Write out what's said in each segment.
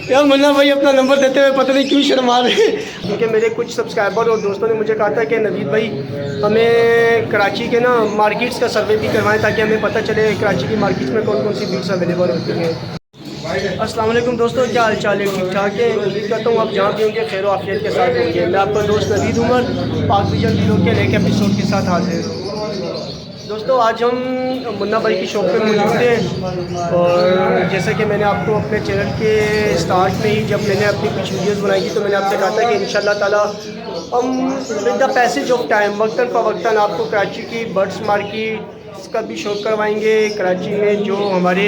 यार मुन्ना भाई अपना नंबर देते हुए पता नहीं क्यों शर्मा रहे हैं, क्योंकि मेरे कुछ सब्सक्राइबर और दोस्तों ने मुझे कहा था कि नवीद भाई हमें कराची के ना मार्केट्स का सर्वे भी करवाएं ताकि हमें पता चले कराची की मार्केट्स में कौन कौन सी बीट्स अवेलेबल होती हैं। अस्सलाम वालेकुम दोस्तों, क्या हाल चाल है? ठीक ठाक है। उम्मीद करता हूँ आप जहाँ भी होंगे खैर आफियत के साथ होंगे। मैं आपका दोस्त नवीद उमर पाक विजन वीडियो के नए एपिसोड के साथ हाजिर हूँ। दोस्तों आज हम मुन्ना भाई की शॉप पे मौजूद हैं और जैसा कि मैंने आपको अपने चैनल के स्टार्ट में ही जब मैंने अपनी कुछ वीडियोस बनाई थी तो मैंने आपसे कहा था कि इंशाल्लाह ताला हम with the passage of time वक्तन फ़वक्तन आपको कराची की बर्ड्स मार्केट का भी शौक करवाएंगे। कराची में जो हमारे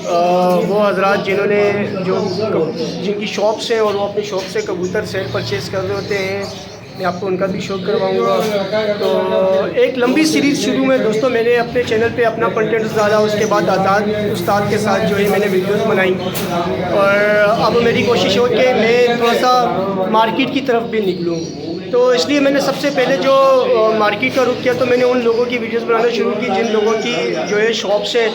वो हजरात जिन्होंने जिनकी शॉप्स हैं और वो अपनी शॉप से कबूतर सेल परचेज़ कर रहे होते हैं, मैं आपको उनका भी शौक करवाऊंगा। तो एक लंबी सीरीज़ शुरू में दोस्तों मैंने अपने चैनल पे अपना कंटेंट डाला, उसके बाद आज़ाद उस्ताद के साथ जो है मैंने वीडियोस बनाई और अब मेरी कोशिश हो कि मैं थोड़ा सा मार्केट की तरफ भी निकलूँ। तो इसलिए मैंने सबसे पहले जो मार्केट का रुख किया तो मैंने उन लोगों की वीडियोस बनाना शुरू की जिन लोगों की जो है शॉप्स है,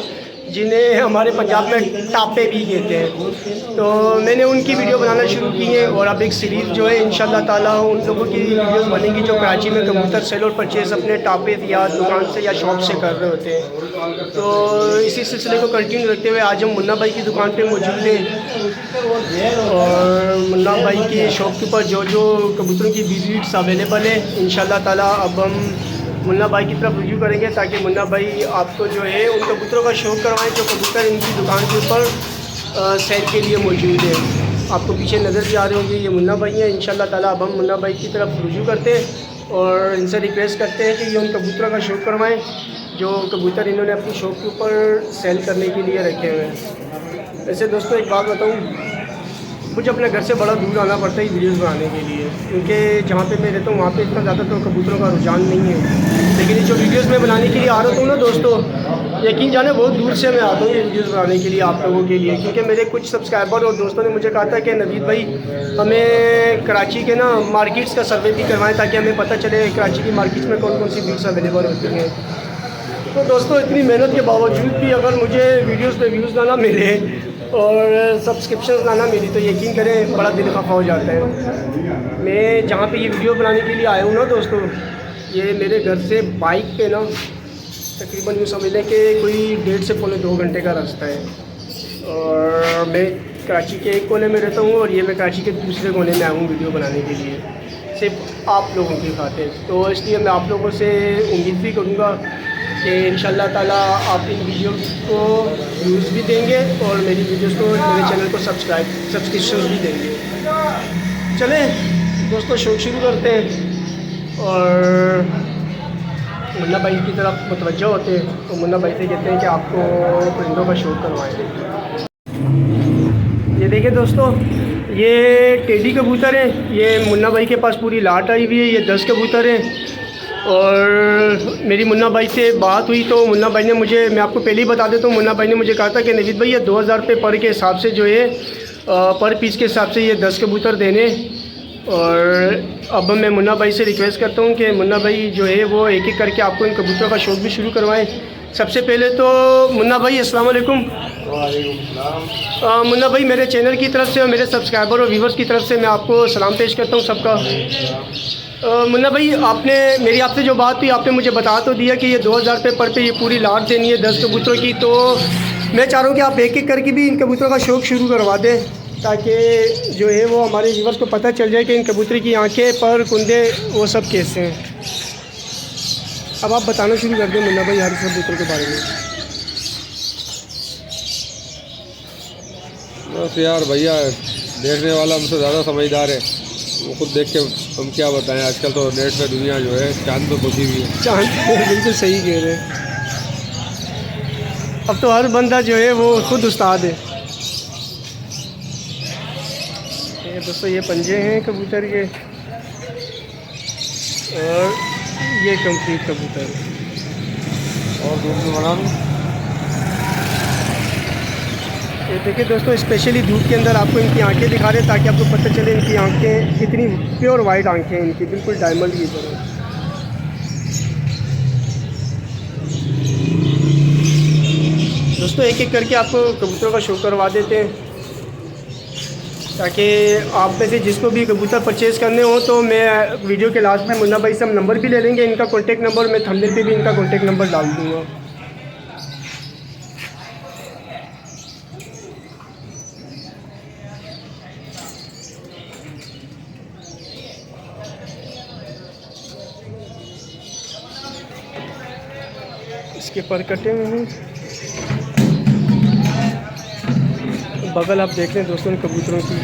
जिन्हें हमारे पंजाब में टापे भी कहते हैं। तो मैंने उनकी वीडियो बनाना शुरू की है और अब एक सीरीज़ जो है इंशाल्लाह ताला उन लोगों की वीडियोस बनेंगी जो कराची में कबूतर सेल और परचेज़ अपने टापे या दुकान से या शॉप से कर रहे होते हैं। तो इसी सिलसिले को कंटिन्यू रखते हुए आज हम मुन्ना भाई की दुकान पे मौजूद हैं और मुन्ना भाई की शॉप के ऊपर जो जो कबूतरों की बीट्स अवेलेबल है इंशाल्लाह ताला अब हम मुन्ना भाई की तरफ रिव्यू करेंगे ताकि मुन्ना भाई आपको जो है उन कबूतरों का शौक़ करवाएं जो कबूतर इनकी दुकान के ऊपर सेल के लिए मौजूद है। आपको पीछे नज़र भी आ रहे होंगे, ये मुन्ना भाई हैं। इंशाल्लाह ताला अब हम मुन्ना भाई की तरफ रिव्यू करते हैं और इनसे रिक्वेस्ट करते हैं कि ये उन कबूतरों का शौक़ करवाएँ जो कबूतर इन्होंने अपनी शॉप के ऊपर सेल करने के लिए रखे हुए हैं। वैसे दोस्तों एक बात बताऊँ, मुझे अपने घर से बड़ा दूर आना पड़ता है वीडियोस बनाने के लिए, क्योंकि जहाँ पे मैं रहता हूँ वहाँ पे इतना ज़्यादा तो कबूतरों का रुझान नहीं है। लेकिन ये जो वीडियोस मैं बनाने के लिए आ रहा हूँ ना दोस्तों, यकीन जाने बहुत दूर से मैं आता हूँ ये वीडियोस बनाने के लिए आप लोगों के लिए, क्योंकि मेरे कुछ सब्सक्राइबर और दोस्तों ने मुझे कहा था कि नवीद भाई हमें कराची के ना मार्केट्स का सर्वे भी करवाएँ ताकि हमें पता चले कराची की मार्केट्स में कौन कौन सी बीट्स अवेलेबल होती हैं। तो दोस्तों इतनी मेहनत के बावजूद भी अगर मुझे वीडियोज़ पर व्यूज़ ना मिले और सब्सक्रिप्शन लाना मेरी तो यकीन करें बड़ा दिल खफा हो जाता है। मैं जहाँ पे ये वीडियो बनाने के लिए आया हूँ ना दोस्तों, ये मेरे घर से बाइक पे ना तकरीबन यूँ समझ लें कि कोई 1.5 से पौने 2 घंटे का रास्ता है और मैं कराची के एक कोने में रहता हूँ और ये मैं कराची के दूसरे कोने में आया हूँ वीडियो बनाने के लिए सिर्फ आप लोगों की खातिर। तो इसलिए मैं आप लोगों से उम्मीद भी करूँगा कि इंशाल्लाह ताला आप इन वीडियो को व्यूज़ भी देंगे और मेरी वीडियोस को मेरे चैनल को सब्सक्रिप्शन भी देंगे। चलें दोस्तों शौक शुरू करते हैं और मुन्ना भाई की तरफ मुतवज्जह होते हैं। तो मुन्ना भाई से कहते हैं कि आपको परिंदों का शौक करवाएँ। ये देखिए दोस्तों, ये टेडी कबूतर है। ये मुन्ना भाई के पास पूरी लाट आई हुई है। ये 10 कबूतर हैं और मेरी मुन्ना भाई से बात हुई तो मुन्ना भाई ने मुझे, मैं आपको पहले ही बता देता हूँ, मुन्ना भाई ने मुझे कहा था कि नवीद भाई ये 2000 रुपये पर के हिसाब से जो है पर पीस के हिसाब से ये 10 कबूतर देने। और अब मैं मुन्ना भाई से रिक्वेस्ट करता हूँ कि मुन्ना भाई जो है वो एक एक करके आपको इन कबूतरों का शौक़ भी शुरू करवाएं। सबसे पहले तो मुन्ना भाई अस्सलाम वालेकुम। मुन्ना भाई मेरे चैनल की तरफ से और मेरे सब्सक्राइबर और व्यूवर्स की तरफ से मैं आपको सलाम पेश करता हूँ सबका। मुन्ना भाई आपने मेरी आपसे जो बात हुई आपने मुझे बता तो दिया कि ये 2000 रुपये पर पे ये पूरी लाट देनी है 10 कबूतरों की। तो मैं चाह रहा हूँ कि आप एक एक करके भी इन कबूतरों का शौक़ शुरू करवा दें ताकि जो है वो हमारे व्यूवर्स को पता चल जाए कि इन कबूतर की आंखें पर कुंदे वो सब कैसे हैं। अब आप बताना शुरू कर दें मुन्ना भाई हर कबूतर के बारे में। बस यार भैया, देखने वाला हमसे ज़्यादा समझदार है, वो खुद देख के हम क्या बताएं। आजकल तो नेट पे दुनिया जो है चांद पे पहुंची हुई है। चांद पे बिल्कुल सही कह रहे हैं। अब तो हर बंदा जो है वो खुद उस्ताद है। ये दोस्तों ये पंजे हैं कबूतर के और ये कंप्लीट कबूतर और धूप में बना दूँ। ये देखिए दोस्तों, स्पेशली धूप के अंदर आपको इनकी आंखें दिखा रहे हैं ताकि आपको पता चले इनकी आंखें कितनी प्योर वाइट आंखें हैं इनकी, बिल्कुल डायमंड की तरह। दोस्तों एक एक करके आपको कबूतरों का शो करवा देते हैं। ताकि आप में से जिसको भी कबूतर परचेज़ करने हो तो मैं वीडियो के लास्ट में मुन्ना भाई से हम नंबर भी ले लेंगे, इनका कॉन्टेक्ट नंबर मैं थंबनेल पे भी इनका कॉन्टेक्ट नंबर डाल दूँगा। इसके पर कटे हुए हैं, बगल आप देख रहे हैं दोस्तों कबूतरों की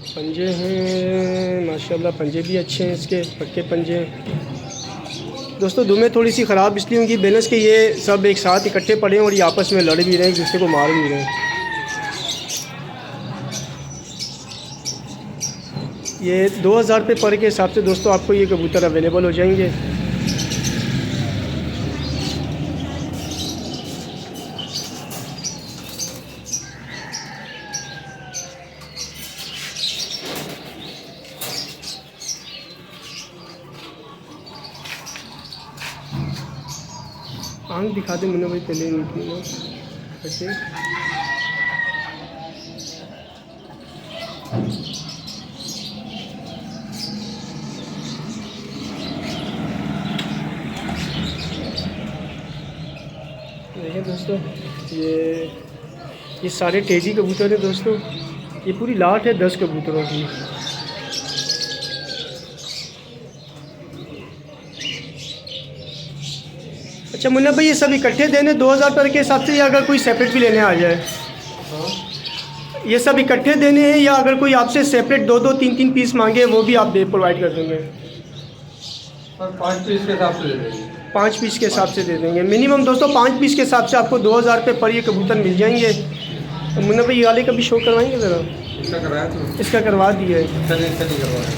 पंजे हैं माशाल्लाह, पंजे भी अच्छे हैं इसके, पक्के पंजे हैं। दोस्तों दुमें थोड़ी सी ख़राब इसलिए होंगी बैलेंस के ये सब एक साथ इकट्ठे पड़े हैं और ये आपस में लड़ भी रहे हैं, एक दूसरे को मार भी रहे हैं। ये 2000 रुपये पर के हिसाब से दोस्तों आपको ये कबूतर अवेलेबल हो जाएंगे। आंख दिखा दे मुन्ना भाई पहले इनकी ना ऐसे। देखिए दोस्तों ये सारे तेजी कबूतर हैं दोस्तों, ये पूरी लाट है 10 कबूतरों की। अच्छा मुन्ना भाई ये सब इकट्ठे देने 2000 पर के हिसाब से, या अगर कोई सेपरेट भी लेने आ जाए? ये सब इकट्ठे देने हैं या अगर कोई आपसे सेपरेट 2-2, 3-3 पीस मांगे वो भी आप प्रोवाइड कर देंगे? 5 पीस के हिसाब से दे देंगे। 5 पीस के हिसाब से दे देंगे मिनिमम दोस्तों। 5 पीस के हिसाब से आपको 2000 रुपये पर ये कबूतर मिल जाएंगे। तो मुन्ना भाई ये वाले का भी शो करवाएंगे ज़रा? इसका कराया तो इसका करवा दिया है। इसका नहीं करवाया।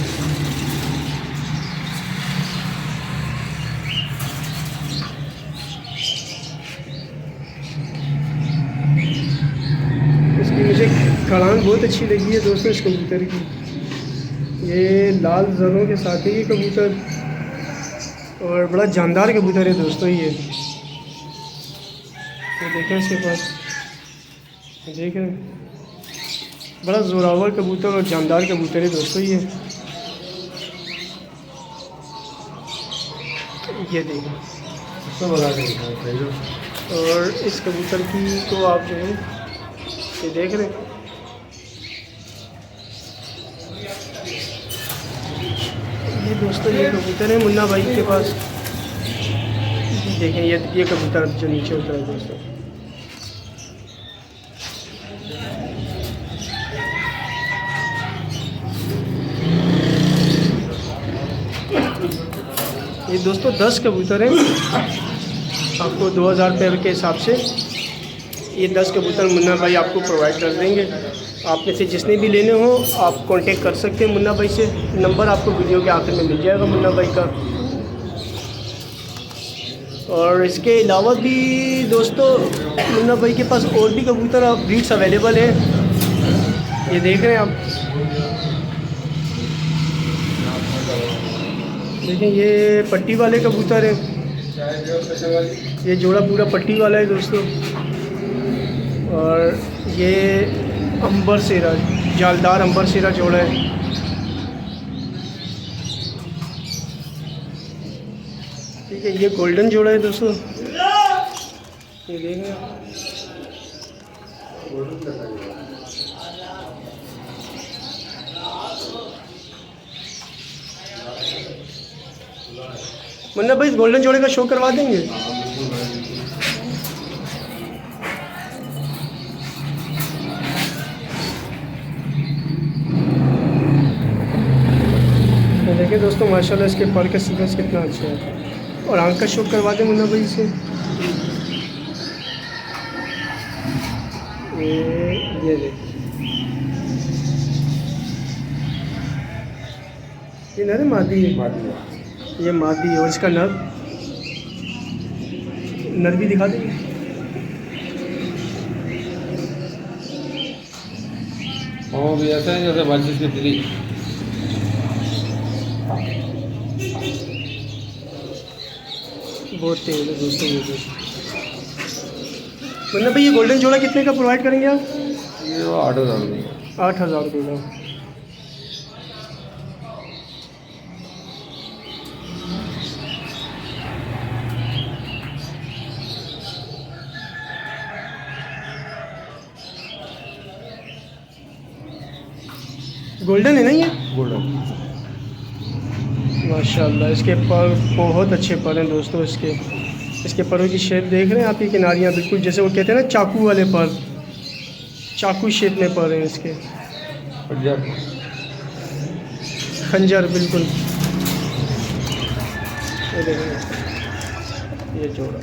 मुझे खड़ांग बहुत अच्छी लगी है दोस्तों इस कबूतर की, ये लाल जरों के साथ है ये कबूतर और बड़ा जानदार कबूतर है दोस्तों। ये देखें इसके पास, देखें बड़ा जोरावर कबूतर और जानदार कबूतर है दोस्तों। ये देखें और इस कबूतर की को आप जो है ये देख रहे हैं, ये दोस्तों ये कबूतर है मुन्ना भाई के पास। देखें ये कबूतर जो नीचे उतरा है दोस्तों। ये दोस्तों 10 कबूतर हैं, आपको 2000 रुपये के हिसाब से ये 10 कबूतर मुन्ना भाई आपको प्रोवाइड कर देंगे। आप में से जिसने भी लेने हो आप कांटेक्ट कर सकते हैं मुन्ना भाई से, नंबर आपको वीडियो के आखिर में मिल जाएगा मुन्ना भाई का। और इसके अलावा भी दोस्तों मुन्ना भाई के पास और भी कबूतर ब्रीड्स अवेलेबल हैं, ये देख रहे हैं आप। देखें ये पट्टी वाले कबूतर हैं, ये जोड़ा पूरा पट्टी वाला है दोस्तों। और ये अंबर सेरा, जालदार अंबर सेरा जोड़ा है। ठीक है ये गोल्डन जोड़ा है दोस्तों, ये देखें मुन्ना भाई इस गोल्डन जोड़े का शो करवा देंगे? देखिए दोस्तों माशाल्लाह इसके पर का सीक्वेंस कितना अच्छा है। और आंख का शो करवा दें मुन्ना भाई से। ये देख, ये नर मादी है, ये मादी है। और इसका नर भी दिखा देंगे। हाँ भी ऐसा है जैसे बारिश की तिली। बहुत तेज है दोस्तों ये। मुन्ना भाई ये गोल्डन जोड़ा कितने का प्रोवाइड करेंगे आप? ये 8,000 रुपये 8,000 रुपये का। गोल्डन है ना ये? गोल्डन। माशाल्लाह इसके पर बहुत अच्छे पर हैं दोस्तों। इसके परों की शेप देख रहे हैं आप, ये किनारियाँ बिल्कुल जैसे वो कहते हैं ना चाकू वाले पर, चाकू शेप में पर हैं इसके। खंजर बिल्कुल। ये देखेंगे ये जोड़ा।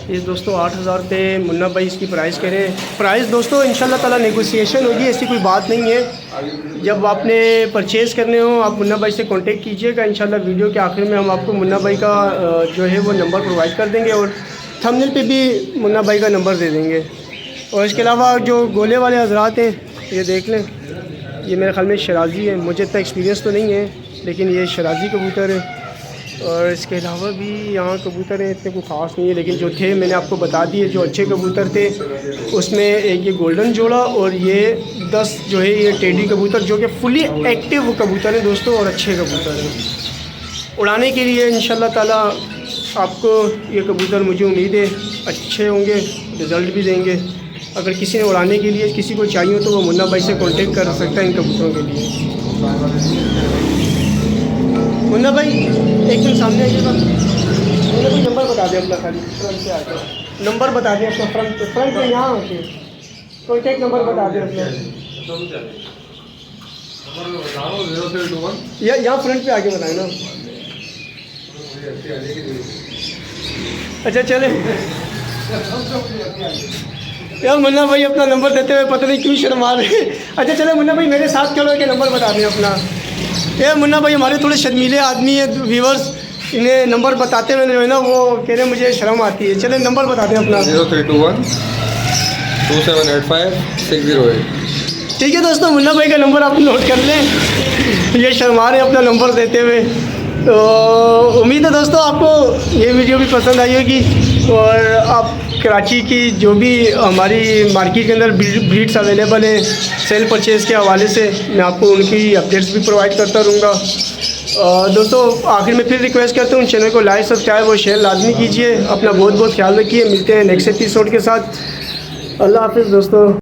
ये दोस्तों 8,000 रुपये मुन्ना भाई इसकी प्राइस कह रहे हैं। प्राइस दोस्तों इंशाल्लाह ताला नेगोशिएशन होगी, ऐसी कोई बात नहीं है। जब आपने परचेज़ करने हो आप मुन्ना भाई से कांटेक्ट कीजिएगा। इंशाल्लाह वीडियो के आखिर में हम आपको मुन्ना भाई का जो है वो नंबर प्रोवाइड कर देंगे और थंबनेल पे भी मुन्ना भाई का नंबर दे देंगे। और इसके अलावा जो गोले वाले हजरात हैं ये देख लें, ये मेरे ख्याल में शराजी है, मुझे इतना एक्सपीरियंस तो नहीं है लेकिन ये शराजी कबूतर है। और इसके अलावा भी यहाँ कबूतर हैं, इतने कोई ख़ास नहीं है लेकिन जो थे मैंने आपको बता दिए। जो अच्छे कबूतर थे उसमें एक ये गोल्डन जोड़ा और ये 10 जो है ये टेडी कबूतर जो कि फुली एक्टिव कबूतर हैं दोस्तों और अच्छे कबूतर हैं उड़ाने के लिए। इंशाल्लाह ताला आपको ये कबूतर मुझे उम्मीद है अच्छे होंगे, रिज़ल्ट भी देंगे। अगर किसी ने उड़ाने के लिए किसी को चाहिए तो वो मुन्ना भाई से कांटेक्ट कर सकता है इन कबूतरों के लिए। मुन्ना भाई एक मिनट सामने आइएगा, मुन्ना भाई नंबर बता दें अपना, खाली फ्रंट पे आके नंबर बता दें अपना, फ्रंट पे यहाँ आके कॉन्टेक्ट नंबर बता दें अपना। यहाँ फ्रंट पे आके बताएं ना। अच्छा चले यार मुन्ना भाई अपना नंबर देते हुए पता नहीं क्यों शर्मा रहे। अच्छा चले मुन्ना भाई मेरे साथ चलो के नंबर बता दें अपना। यार मुन्ना भाई हमारे थोड़े शर्मीले आदमी है व्यूवर्स, इन्हें नंबर बताते हुए जो है ना वो कह रहे मुझे शर्म आती है। चले नंबर बता दें अपना। 0321 2785 608। ठीक है दोस्तों, मुन्ना भाई का नंबर आप नोट कर लें, ये शर्मा रहे अपना नंबर देते हुए। तो उम्मीद है दोस्तों आपको ये वीडियो भी पसंद आई होगी और आप कराची की जो भी हमारी मार्केट के अंदर ब्रीड्स अवेलेबल हैं सेल परचेज़ के हवाले से मैं आपको उनकी अपडेट्स भी प्रोवाइड करता रहूँगा। दोस्तों आखिर में फिर रिक्वेस्ट करता हूँ चैनल को लाइक सब्सक्राइब और शेयर लाजमी कीजिए। अपना बहुत बहुत ख्याल रखिए, मिलते हैं नेक्स्ट एपिसोड के साथ। अल्लाह हाफिज़ दोस्तों।